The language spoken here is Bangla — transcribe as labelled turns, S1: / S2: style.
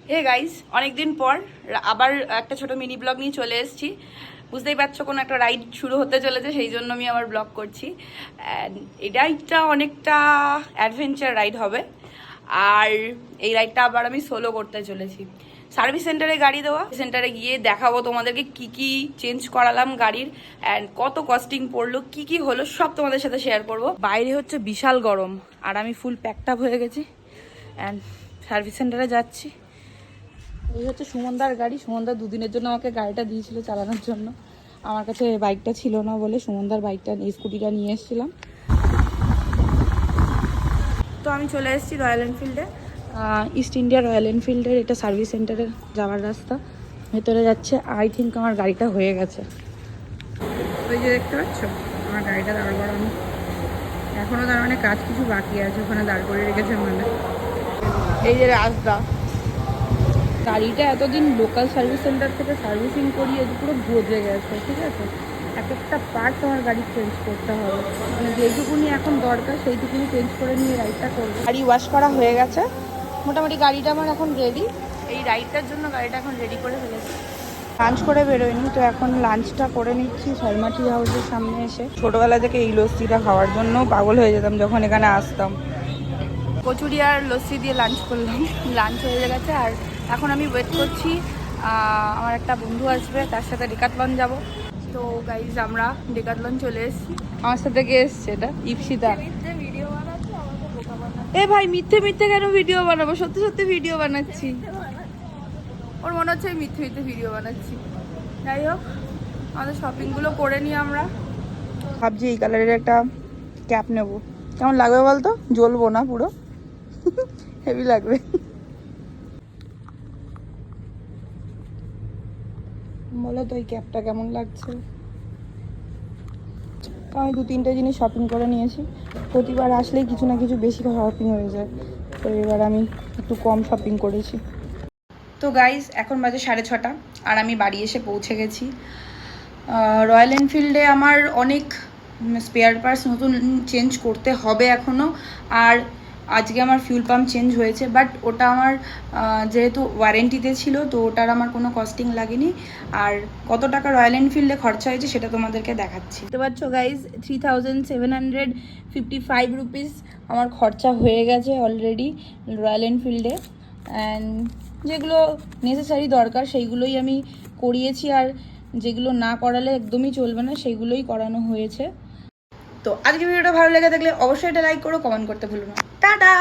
S1: হে গাইস, অনেকদিন পর আবার একটা ছোট মিনি ব্লগ নিয়ে চলে এসেছি। বুঝতেই পারছো, কোনো একটা রাইড শুরু হতে চলেছে, সেই জন্য আমি আবার ব্লগ করছি। অ্যান্ড এই রাইডটা অনেকটা অ্যাডভেঞ্চার রাইড হবে। আর এই রাইডটা আবার আমি সোলো করতে চলেছি। সার্ভিস সেন্টারে গাড়ি দেওয়া, সেন্টারে গিয়ে দেখাবো তোমাদেরকে কি কি চেঞ্জ করালাম গাড়ির, অ্যান্ড কত কস্টিং পড়লো, কি কি হলো, সব তোমাদের সাথে শেয়ার করব। বাইরে হচ্ছে বিশাল গরম, আর আমি ফুল প্যাকড আপ হয়ে গেছি অ্যান্ড সার্ভিস সেন্টারে যাচ্ছি। এই হচ্ছে সুমনদার গাড়ি। সুমনদা দুদিনের জন্য আমাকে গাড়িটা দিয়েছিল চালানোর জন্য। আমার কাছে বাইকটা ছিল না বলে সুমনদার বাইকটা, স্কুটিটা নিয়ে এসেছিলাম। তো আমি চলে এসেছি রয়্যাল এনফিল্ডে, ইস্ট ইন্ডিয়া রয়্যাল এনফিল্ডের এটা সার্ভিস সেন্টারে যাওয়ার রাস্তা। ভেতরে যাচ্ছে। আই থিঙ্ক আমার গাড়িটা হয়ে গেছে। ওই যে দেখতে পাচ্ছ আমার গাড়িটা দাঁড় করানো, এখনও তার মানে কাজ কিছু বাকি আছে, ওখানে দাঁড় করে রেখেছে মানে। এই যে রাস্তা, গাড়িটা এতদিন লোকাল সার্ভিস সেন্টার থেকে সার্ভিসিং করিয়ে পুরো ভজে গেছে, ঠিক আছে। এক একটা পার্ট আমার গাড়ি চেঞ্জ করতে হবে, মানে যেইটুকুনি এখন দরকার সেইটুকুনি চেঞ্জ করে নিয়ে রাইডটা করবো। গাড়ি ওয়াশ করা হয়ে গেছে মোটামুটি, গাড়িটা আমার এখন রেডি। এই রাইডটার জন্য গাড়িটা এখন রেডি করে ফেলেছি। লাঞ্চ করে বেরোয়নি তো, এখন লাঞ্চটা করে নিচ্ছি শর্মা টি হাউসের সামনে এসে। ছোটোবেলা থেকে এই লস্যিটা খাওয়ার জন্য পাগল হয়ে যেতাম যখন এখানে আসতাম। কচুরি আর লস্যি দিয়ে লাঞ্চ করলাম, লাঞ্চ হয়ে গেছে। আর এখন আমি ওয়েট করছি, আমার একটা বন্ধু আসবে, তার সাথে ডেকাথলন যাব। তো গাইজ আমরা ডেকাথলন চলে এসেছি। আমার সাথে কে এসছে? এটা ইপসিতা। এ ভাই, মিথ্যে মিথ্যে কেন ভিডিও বানাবো? সত্যি সত্যি ভিডিও বানাচ্ছি। ওর মনে হচ্ছে আমি মিথ্যে মিথ্যে ভিডিও বানাচ্ছি। যাই হোক, আমাদের শপিংগুলো করে নিই আমরা। ভাবছি এই কালারের একটা ক্যাপ নেব, কেমন লাগবে বলতো? জ্বলবো না পুরো, হেভি লাগবে। বলো তো এই ক্যাপটা কেমন লাগছে? আমি 2-3টে জিনিস শপিং করে নিয়েছি। প্রতিবার আসলেই কিছু না কিছু বেশি শপিং হয়ে যায়, তো এবার আমি একটু কম শপিং করেছি। তো গাইজ এখন বাজে 6:30, আর আমি বাড়ি এসে পৌঁছে গেছি। রয়্যাল এনফিল্ডে আমার অনেক স্পেয়ার পার্টস নতুন চেঞ্জ করতে হবে এখনও। আর আজকে আমার ফিউল পাম্প চেঞ্জ হয়েছে, বাট ওটা আমার যেহেতু ওয়ারেন্টিতে ছিল, তো ওটার আমার কোনো কস্টিং লাগেনি। আর কত টাকা রয়্যাল এনফিল্ডে খরচা হয়েছে সেটা তোমাদেরকে দেখাচ্ছি। দেখতে পাচ্ছ গাইজ, 3755 রুপিস আমার খরচা হয়ে গেছে অলরেডি রয়্যাল এনফিল্ডে। অ্যান্ড যেগুলো নেসেসারি দরকার সেইগুলোই আমি করিয়েছি, আর যেগুলো না করালে একদমই চলবে না সেইগুলোই করানো হয়েছে। তো আজকে ভিডিওটা ভালো লেগে থাকলে অবশ্যই এটা লাইক করো, কমেন্ট করতে ভুলো না। টাটা।